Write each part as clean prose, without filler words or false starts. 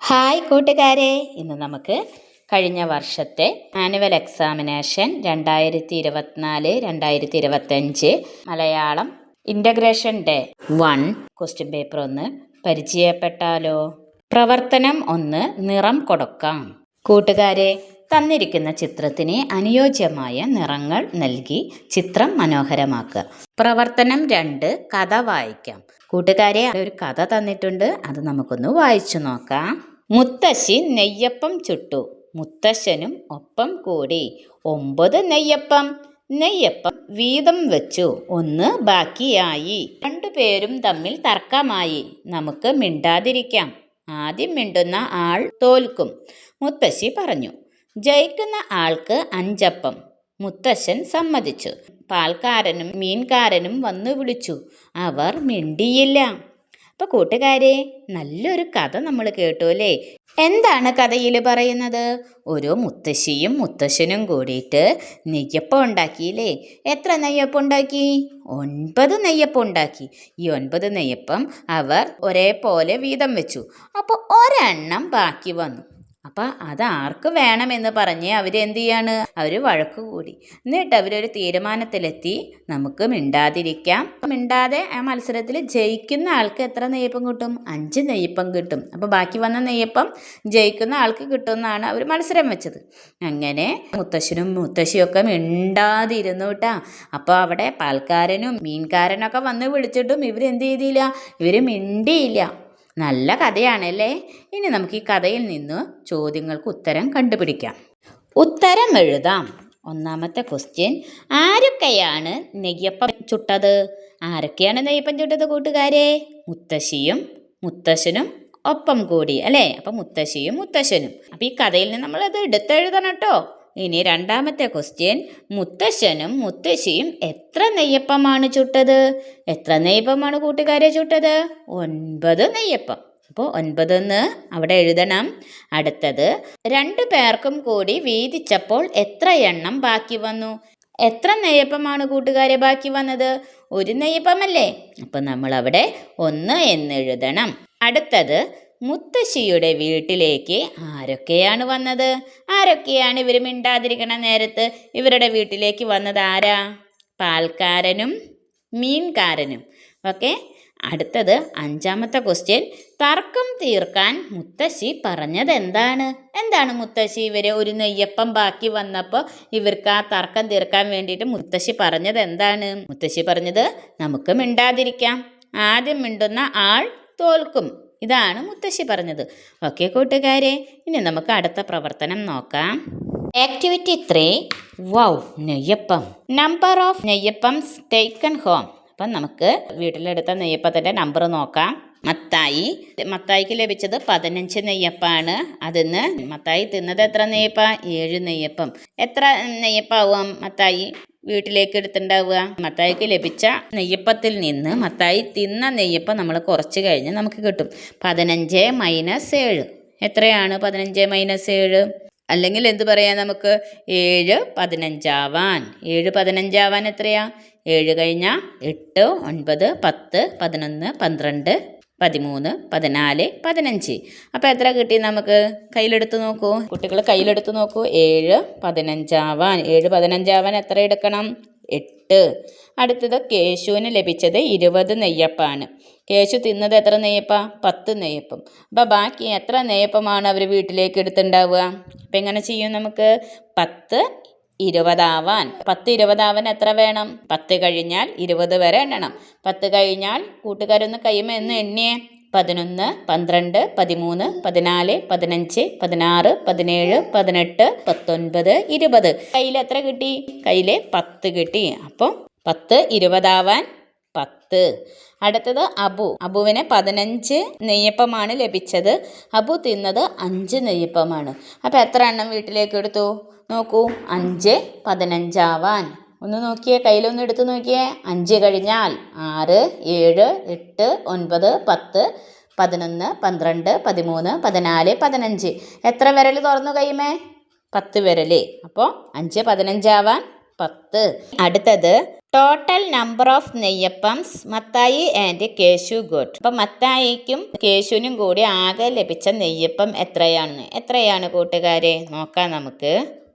Hi കൂട്ടുകാരെ, ഇന്ന് നമുക്ക് കഴിഞ്ഞ വർഷത്തെ annual examination 2024-2025 Malayalam integration day 1 question paper ഒന്ന് പരിചയപ്പെട്ടാലോ. പ്രവർത്തനം 1, നിറം കൊടുക്കാം. കൂട്ടുകാരെ, തന്നിരിക്കുന്ന ചിത്രത്തിന് അനുയോജ്യമായ നിറങ്ങൾ നൽകി ചിത്രം മനോഹരമാക്കുക. പ്രവർത്തനം 2, കഥ വായിക്കാം. കൂട്ടുകാരെ, ഒരു കഥ തന്നിട്ടുണ്ട്, അത് നമുക്കൊന്ന് വായിച്ചു നോക്കാം. മുത്തശ്ശി നെയ്യപ്പം ചുട്ടു, മുത്തശ്ശനും ഒപ്പം കൂടി 9 നെയ്യപ്പം വീതം വെച്ചു, 1 ബാക്കിയായി. രണ്ടുപേരും തമ്മിൽ തർക്കമായി. നമുക്ക് മിണ്ടാതിരിക്കാം, ആദ്യം മിണ്ടുന്ന ആൾ തോൽക്കും, മുത്തശ്ശി പറഞ്ഞു. ജയിക്കുന്ന ആൾക്ക് 5 അപ്പം. മുത്തശ്ശൻ സമ്മതിച്ചു. പാൽക്കാരനും മീൻകാരനും വന്നു വിളിച്ചു. അവർ മിണ്ടിയില്ല. അപ്പോൾ കൂട്ടുകാരെ, നല്ലൊരു കഥ നമ്മൾ കേട്ടു അല്ലേ? എന്താണ് കഥയിൽ പറയുന്നത്? ഒരു മുത്തശ്ശിയും മുത്തശ്ശനും കൂടിയിട്ട് നെയ്യപ്പം ഉണ്ടാക്കിയില്ലേ? എത്ര നെയ്യപ്പം ഉണ്ടാക്കി? 9 നെയ്യപ്പം ഉണ്ടാക്കി. ഈ 9 നെയ്യപ്പം അവർ ഒരേപോലെ വീതം വെച്ചു. അപ്പോൾ ഒരെണ്ണം ബാക്കി വന്നു. അപ്പം അതാർക്ക് വേണമെന്ന് പറഞ്ഞ് അവരെന്ത് ചെയ്യാണ്? അവർ വഴക്ക് കൂടി. എന്നിട്ട് അവരൊരു തീരുമാനത്തിലെത്തി, നമുക്ക് മിണ്ടാതിരിക്കാം. മിണ്ടാതെ ആ മത്സരത്തിൽ ജയിക്കുന്ന ആൾക്ക് എത്ര നെയ്യപ്പം കിട്ടും? 5 നെയ്യപ്പം കിട്ടും. അപ്പോൾ ബാക്കി വന്ന നെയ്യപ്പം ജയിക്കുന്ന ആൾക്ക് കിട്ടുമെന്നാണ് അവർ മത്സരം വെച്ചത്. അങ്ങനെ മുത്തശ്ശനും മുത്തശ്ശിയൊക്കെ മിണ്ടാതിരുന്നു കേട്ടാ. അപ്പോൾ അവിടെ പാൽക്കാരനും മീൻകാരനൊക്കെ വന്ന് വിളിച്ചിട്ടും ഇവരെന്ത് ചെയ്തില്ല? ഇവർ മിണ്ടിയില്ല. നല്ല കഥയാണല്ലേ? ഇനി നമുക്ക് ഈ കഥയിൽ നിന്ന് ചോദ്യങ്ങൾക്ക് ഉത്തരം കണ്ടുപിടിക്കാം. ഉത്തരം എഴുതാം. ഒന്നാമത്തെ ക്വസ്റ്റ്യൻ, ആരൊക്കെയാണ് നെയ്യപ്പം ചുട്ടത്? ആരൊക്കെയാണ് നെയ്യപ്പം ചുട്ടത് കൂട്ടുകാരെ? മുത്തശ്ശിയും മുത്തശ്ശനും ഒപ്പം കൂടി അല്ലേ? അപ്പം മുത്തശ്ശിയും മുത്തശ്ശനും. അപ്പം ഈ കഥയിൽ നിന്ന് നമ്മളത് എടുത്തെഴുതണം കേട്ടോ. ഇനി രണ്ടാമത്തെ ക്വസ്റ്റ്യൻ, മുത്തശ്ശനും മുത്തശ്ശിയും എത്ര നെയ്യപ്പമാണ് ചുട്ടത്? എത്ര നെയ്യപ്പമാണ് കൂട്ടുകാരെ ചുട്ടത്? 9 നെയ്യപ്പം. അപ്പോൾ 9 അവിടെ എഴുതണം. അടുത്തത്, 2 പേർക്കും കൂടി വീതിച്ചപ്പോൾ എത്ര എണ്ണം ബാക്കി വന്നു? എത്ര നെയ്യപ്പമാണ് കൂട്ടുകാരെ ബാക്കി വന്നത്? 1 നെയ്യപ്പമല്ലേ? അപ്പം നമ്മളവിടെ 1 എന്നെഴുതണം. അടുത്തത്, മുത്തശ്ശിയുടെ വീട്ടിലേക്ക് ആരൊക്കെയാണ് വന്നത്? ആരൊക്കെയാണ് ഇവർ മിണ്ടാതിരിക്കണ നേരത്ത് ഇവരുടെ വീട്ടിലേക്ക് വന്നത്? ആരാ? പാൽക്കാരനും മീൻകാരനും. ഓക്കെ. അടുത്തത് 5ാമത്തെ ക്വസ്റ്റ്യൻ, തർക്കം തീർക്കാൻ മുത്തശ്ശി പറഞ്ഞത് എന്താണ്? എന്താണ് മുത്തശ്ശി ഇവർ ഒരു നെയ്യപ്പം ബാക്കി വന്നപ്പോൾ ഇവർക്ക് ആ തർക്കം തീർക്കാൻ വേണ്ടിയിട്ട് മുത്തശ്ശി പറഞ്ഞത് എന്താണ്? മുത്തശ്ശി പറഞ്ഞത്, നമുക്ക് മിണ്ടാതിരിക്കാം, ആദ്യം മിണ്ടുന്ന ആൾ തോൽക്കും. ഇതാണ് മുത്തശ്ശി പറഞ്ഞത്. ഓക്കെ കൂട്ടുകാരെ, ഇനി നമുക്ക് അടുത്ത പ്രവർത്തനം നോക്കാം. Activity 3, wow neyyappam. Number of neyyappams taken home. അപ്പം നമുക്ക് വീട്ടിലെടുത്ത നെയ്യപ്പത്തിൻ്റെ നമ്പർ നോക്കാം. മത്തായിക്ക് ലഭിച്ചത് 15 നെയ്യപ്പാണ്. അതിന്ന് മത്തായി തിന്നത് എത്ര നെയ്യപ്പം? 7 നെയ്യപ്പം. എത്ര നെയ്യപ്പാവും മത്തായി വീട്ടിലേക്ക് എടുത്തുണ്ടാവുക? മത്തായിക്ക് ലഭിച്ച നെയ്യപ്പത്തിൽ നിന്ന് മത്തായി തിന്ന നെയ്യപ്പം നമ്മൾ കുറച്ച് കഴിഞ്ഞ് നമുക്ക് കിട്ടും. 15 - 7 എത്രയാണ്? 15 - 7 അല്ലെങ്കിൽ എന്ത് പറയാം നമുക്ക്? 7 15 ആവാൻ. 7 15 ആവാൻ എത്രയാ? 7 കഴിഞ്ഞാൽ 8 9 10 11 12 13 14 15. അപ്പോൾ എത്ര കിട്ടി നമുക്ക്? കയ്യിലെടുത്ത് നോക്കൂ കുട്ടികൾ, കയ്യിലെടുത്ത് നോക്കൂ. 7 15 ആവാൻ. 7 15 ആവാൻ എത്ര എടുക്കണം? 8. അടുത്തത്, കേശുവിന് ലഭിച്ചത് 20 നെയ്യപ്പാണ്. കേശു തിന്നത് എത്ര നെയ്യപ്പം? 10 നെയ്യപ്പം. അപ്പോൾ ബാക്കി എത്ര നെയ്യപ്പമാണ് അവർ വീട്ടിലേക്ക് എടുത്തുണ്ടാവുക? അപ്പം എങ്ങനെ ചെയ്യും നമുക്ക്? 10 20 ആവാൻ. 10 20 ആവാൻ എത്ര വേണം? 10 കഴിഞ്ഞാൽ 20 വരെ എണ്ണണം. 10 കഴിഞ്ഞാൽ കൂട്ടുകാരൊന്ന് കൈമ എന്ന് എണ്ണിയേ. 11 12 13 14 15 16 17 18 19 20. കയ്യിൽ എത്ര കിട്ടി? കയ്യിൽ 10 കിട്ടി. അപ്പോൾ 10 20 ആവാൻ 10. അടുത്തത് അബുവിന് 15 നെയ്യപ്പമാണ് ലഭിച്ചത്. അബു തിന്നത് 5 നെയ്യപ്പമാണ്. അപ്പോൾ എത്ര എണ്ണം വീട്ടിലേക്ക് എടുത്തു? നോക്കൂ, 5 15 ആവാൻ. ഒന്ന് നോക്കിയേ, കയ്യിലൊന്ന് എടുത്ത് നോക്കിയേ. 5 കഴിഞ്ഞാൽ 6 7 8 9 10 11 12 13 14 15. എത്ര വിരൽ തുറന്നു കൈമേ? 10 വിരൽ. അപ്പോൾ 5 15 ആവാൻ 10. അടുത്തത് total number of neyyappams Mathai and Keshu got. അപ്പം മത്തായിക്കും കേശുവിനും കൂടി ആകെ ലഭിച്ച നെയ്യപ്പം എത്രയാണ് കൂട്ടുകാരെ? നോക്കാം നമുക്ക്.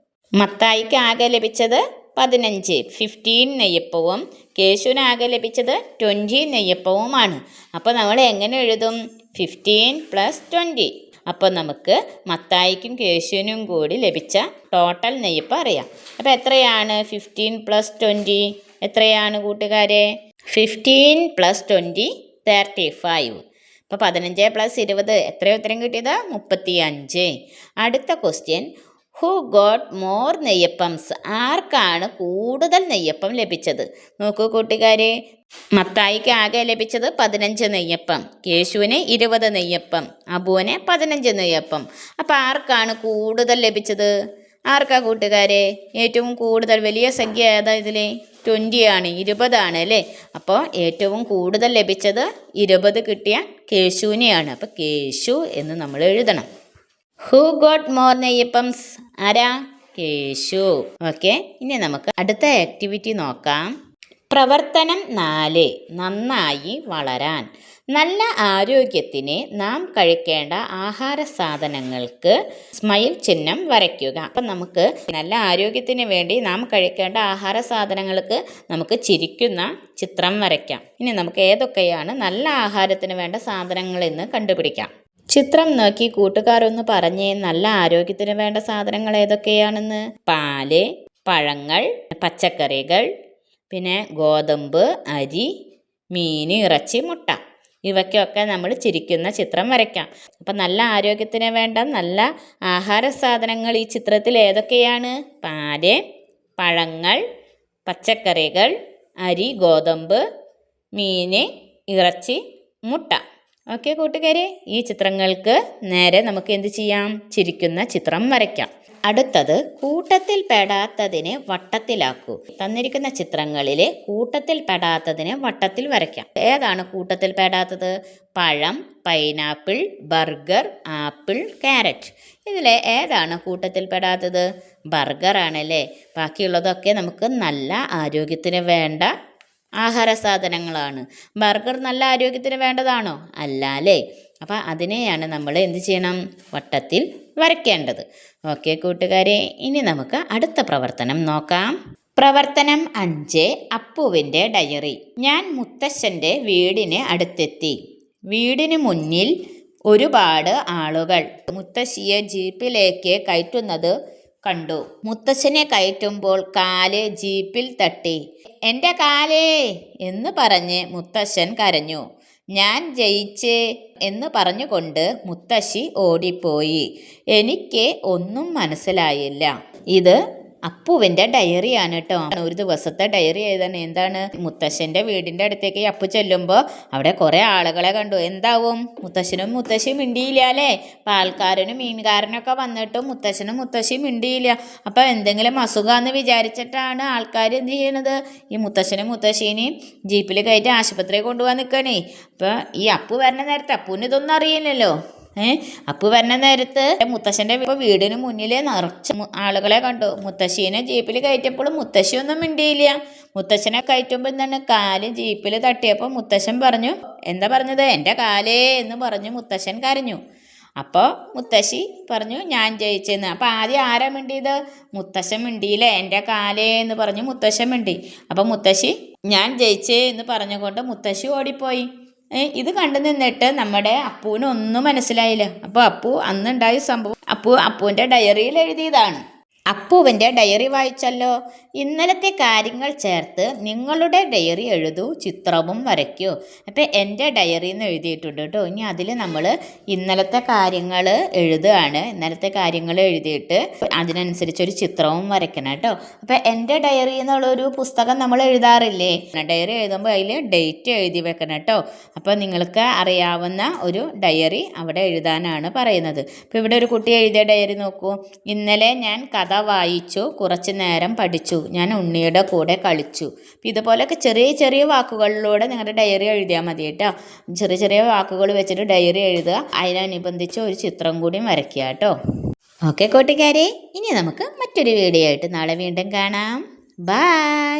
മത്തായിക്ക് ആകെ ലഭിച്ചത് 15 നെയ്യപ്പവും കേശുവിന് ആകെ ലഭിച്ചത് 20 നെയ്യപ്പവുമാണ്. അപ്പോൾ നമ്മൾ എങ്ങനെ എഴുതും? 15 + 20. അപ്പോൾ നമുക്ക് മത്തായിക്കും കേശുവിനും കൂടി ലഭിച്ച ടോട്ടൽ നെയ്യപ്പം അറിയാം. അപ്പോൾ എത്രയാണ് 15 + 20? എത്രയാണ് കൂട്ടുകാരെ? 15 + 20 35. അപ്പോൾ 15 + 20 എത്രയോ ഉത്തരം കിട്ടിയത്? 35. അടുത്ത question, who got more neyyappams? ആർക്കാണ് കൂടുതൽ നെയ്യപ്പം ലഭിച്ചത്? നോക്കൂ കൂട്ടുകാരെ, മത്തായിക്ക് ആകെ ലഭിച്ചത് 15 നെയ്യപ്പം, കേശുവിന് 20 നെയ്യപ്പം, അബുവിന് 15 നെയ്യപ്പം. അപ്പം ആർക്കാണ് കൂടുതൽ ലഭിച്ചത്? ആർക്കാ കൂട്ടുകാരെ ഏറ്റവും കൂടുതൽ? വലിയ സംഖ്യ ഏതാ ഇതിൽ? 20 ആണ്, 20 ആണ് അല്ലേ? അപ്പോൾ ഏറ്റവും കൂടുതൽ ലഭിച്ചത് 20 കിട്ടിയ കേശുവിനെയാണ്. അപ്പോൾ കേശു എന്ന് നമ്മൾ എഴുതണം. Who got more neyyappams? ആരാ? കേശു. ഓക്കെ, ഇനി നമുക്ക് അടുത്ത ആക്ടിവിറ്റി നോക്കാം. പ്രവർത്തനം 4, നന്നായി വളരാൻ. നല്ല ആരോഗ്യത്തിന് നാം കഴിക്കേണ്ട ആഹാര സാധനങ്ങൾക്ക് സ്മൈൽ ചിഹ്നം വരയ്ക്കുക. അപ്പം നമുക്ക് നല്ല ആരോഗ്യത്തിന് വേണ്ടി നാം കഴിക്കേണ്ട ആഹാര സാധനങ്ങൾക്ക് നമുക്ക് ചിരിക്കുന്ന ചിത്രം വരയ്ക്കാം. ഇനി നമുക്ക് ഏതൊക്കെയാണ് നല്ല ആഹാരത്തിന് വേണ്ട സാധനങ്ങൾ എന്ന് കണ്ടുപിടിക്കാം. ചിത്രം നോക്കി കൂട്ടുകാരൊന്ന് പറഞ്ഞേ, നല്ല ആരോഗ്യത്തിന് വേണ്ട സാധനങ്ങൾ ഏതൊക്കെയാണെന്ന്. പാല്, പഴങ്ങൾ, പച്ചക്കറികൾ, പിന്നെ ഗോതമ്പ്, അരി, മീൻ, ഇറച്ചി, മുട്ട. ഇവയ്ക്കൊക്കെ നമ്മൾ ചിരിക്കുന്ന ചിത്രം വരയ്ക്കാം. അപ്പം നല്ല ആരോഗ്യത്തിന് വേണ്ട നല്ല ആഹാര സാധനങ്ങൾ ഈ ചിത്രത്തിൽ ഏതൊക്കെയാണ്? പാല്, പഴങ്ങൾ, പച്ചക്കറികൾ, അരി, ഗോതമ്പ്, മീൻ, ഇറച്ചി, മുട്ട. ഓക്കെ കൂട്ടുകാരെ, ഈ ചിത്രങ്ങൾക്ക് നേരെ നമുക്ക് എന്ത് ചെയ്യാം? ചിരിക്കുന്ന ചിത്രം വരയ്ക്കാം. അടുത്തത്, കൂട്ടത്തിൽ പെടാത്തതിനെ വട്ടത്തിലാക്കൂ. തന്നിരിക്കുന്ന ചിത്രങ്ങളിലെ കൂട്ടത്തിൽ പെടാത്തതിനെ വട്ടത്തിൽ വരയ്ക്കാം. ഏതാണ് കൂട്ടത്തിൽ പെടാത്തത്? പഴം, പൈനാപ്പിൾ, ബർഗർ, ആപ്പിൾ, ക്യാരറ്റ്. ഇതിലെ ഏതാണ് കൂട്ടത്തിൽ പെടാത്തത്? ബർഗർ ആണല്ലേ. ബാക്കിയുള്ളതൊക്കെ നമുക്ക് നല്ല ആരോഗ്യത്തിന് വേണ്ട ആഹാര സാധനങ്ങളാണ്. ബർഗർ നല്ല ആരോഗ്യത്തിന് വേണ്ടതാണോ? അല്ല അല്ലേ. അപ്പം അതിനെയാണ് നമ്മൾ എന്ത് ചെയ്യണം? വട്ടത്തിൽ വരയ്ക്കേണ്ടത്. ഓക്കെ കൂട്ടുകാരെ, ഇനി നമുക്ക് അടുത്ത പ്രവർത്തനം നോക്കാം. പ്രവർത്തനം 5, അപ്പുവിൻ്റെ ഡയറി. ഞാൻ മുത്തശ്ശൻ്റെ വീടിന് അടുത്തെത്തി. വീടിന് മുന്നിൽ ഒരുപാട് ആളുകൾ മുത്തശ്ശിയെ ജീപ്പിലേക്ക് കയറ്റുന്നത് കണ്ടു. മുത്തശ്ശനെ കയറ്റുമ്പോൾ കാല് ജീപ്പിൽ തട്ടി. എൻ്റെ കാലേ എന്ന് പറഞ്ഞ് മുത്തശ്ശൻ കരഞ്ഞു. ഞാൻ ജയിച്ചേ എന്ന് പറഞ്ഞുകൊണ്ട് മുത്തശ്ശി ഓടിപ്പോയി. എനിക്ക് ഒന്നും മനസ്സിലായില്ല. ഇത് അപ്പുവിൻ്റെ ഡയറിയാണ് കേട്ടോ. ഒരു ദിവസത്തെ ഡയറി എഴുതാൻ. എന്താണ്? മുത്തശ്ശൻ്റെ വീടിൻ്റെ അടുത്തേക്ക് അപ്പു ചെല്ലുമ്പോൾ അവിടെ കുറേ ആളുകളെ കണ്ടു. എന്താവും? മുത്തശ്ശനും മുത്തശ്ശിയും മിണ്ടിയില്ല അല്ലേ. പാൽക്കാരനും മീൻകാരനൊക്കെ വന്നിട്ടും മുത്തശ്ശനും മുത്തശ്ശിയും മിണ്ടിയില്ല. അപ്പോൾ എന്തെങ്കിലും അസുഖമാണെന്ന് വിചാരിച്ചിട്ടാണ് ആൾക്കാർ എന്ത് ചെയ്യണത്? ഈ മുത്തശ്ശനും മുത്തശ്ശീനെയും ജീപ്പിൽ കയറ്റി ആശുപത്രിയിൽ കൊണ്ടുപോകാൻ നിൽക്കണേ. അപ്പോൾ ഈ അപ്പു വരുന്ന നേരത്തെ അപ്പുവിന് ഇതൊന്നും അറിയില്ലല്ലോ. അപ്പു വരുന്ന നേരത്ത് മുത്തശ്ശൻ്റെ വീടിന് മുന്നിൽ നിറച്ച് ആളുകളെ കണ്ടു. മുത്തശ്ശീനെ ജീപ്പിൽ കയറ്റിയപ്പോൾ മുത്തശ്ശിയൊന്നും മിണ്ടിയില്ല. മുത്തശ്ശനെ കയറ്റുമ്പോൾ എന്താണ്? കാല് ജീപ്പിൽ തട്ടിയപ്പോൾ മുത്തശ്ശൻ പറഞ്ഞു. എന്താ പറഞ്ഞത്? എൻ്റെ കാലേ എന്ന് പറഞ്ഞു മുത്തശ്ശൻ കരഞ്ഞു. അപ്പോൾ മുത്തശ്ശി പറഞ്ഞു ഞാൻ ജയിച്ചെന്ന്. അപ്പോൾ ആദ്യം ആരാ മിണ്ടിയത്? മുത്തശ്ശൻ മിണ്ടിയില്ല. എൻ്റെ കാലേ എന്ന് പറഞ്ഞു മുത്തശ്ശൻ മിണ്ടി. അപ്പോൾ മുത്തശ്ശി ഞാൻ ജയിച്ചേ എന്ന് പറഞ്ഞുകൊണ്ട് മുത്തശ്ശി ഓടിപ്പോയി. ഇത് കണ്ടു നിന്നിട്ട് നമ്മുടെ അപ്പുവിന് ഒന്നും മനസ്സിലായില്ല. അപ്പോൾ അപ്പു അന്നുണ്ടായ സംഭവം അപ്പുവിൻ്റെ ഡയറിയിൽ എഴുതിയതാണ്. അപ്പുവിൻ്റെ ഡയറി വായിച്ചല്ലോ. ഇന്നലത്തെ കാര്യങ്ങൾ ചേർത്ത് നിങ്ങളുടെ ഡയറി എഴുതൂ, ചിത്രവും വരയ്ക്കൂ. അപ്പം എൻ്റെ ഡയറി എന്ന് എഴുതിയിട്ടുണ്ട് കേട്ടോ. ഇനി അതിൽ നമ്മൾ ഇന്നലത്തെ കാര്യങ്ങൾ എഴുതുകയാണ്. ഇന്നലത്തെ കാര്യങ്ങൾ എഴുതിയിട്ട് അതിനനുസരിച്ചൊരു ചിത്രവും വരയ്ക്കണം കേട്ടോ. അപ്പം എൻ്റെ ഡയറി എന്നുള്ളൊരു പുസ്തകം നമ്മൾ എഴുതാറില്ലേ? ഡയറി എഴുതുമ്പോൾ അതിൽ ഡേറ്റ് എഴുതി വെക്കണം കേട്ടോ. അപ്പോൾ നിങ്ങൾക്ക് അറിയാവുന്ന ഒരു ഡയറി അവിടെ എഴുതാനാണ് പറയുന്നത്. ഇപ്പോൾ ഇവിടെ ഒരു കുട്ടി എഴുതിയ ഡയറി നോക്കൂ. ഇന്നലെ ഞാൻ കഥ വായിച്ചു, കുറച്ച് നേരം പഠിച്ചു, ഞാൻ ഉണ്ണിയുടെ കൂടെ കളിച്ചു. ഇതുപോലെയൊക്കെ ചെറിയ ചെറിയ വാക്കുകളിലൂടെ നിങ്ങളുടെ ഡയറി എഴുതിയാൽ മതി കേട്ടോ. ചെറിയ ചെറിയ വാക്കുകൾ വെച്ചിട്ട് ഡയറി എഴുതുക. അതിനനുബന്ധിച്ച് ഒരു ചിത്രം കൂടി വരയ്ക്കുക കേട്ടോ. ഓക്കെ കൂട്ടുകാരെ, ഇനി നമുക്ക് മറ്റൊരു വീഡിയോ ആയിട്ട് നാളെ വീണ്ടും കാണാം. ബൈ.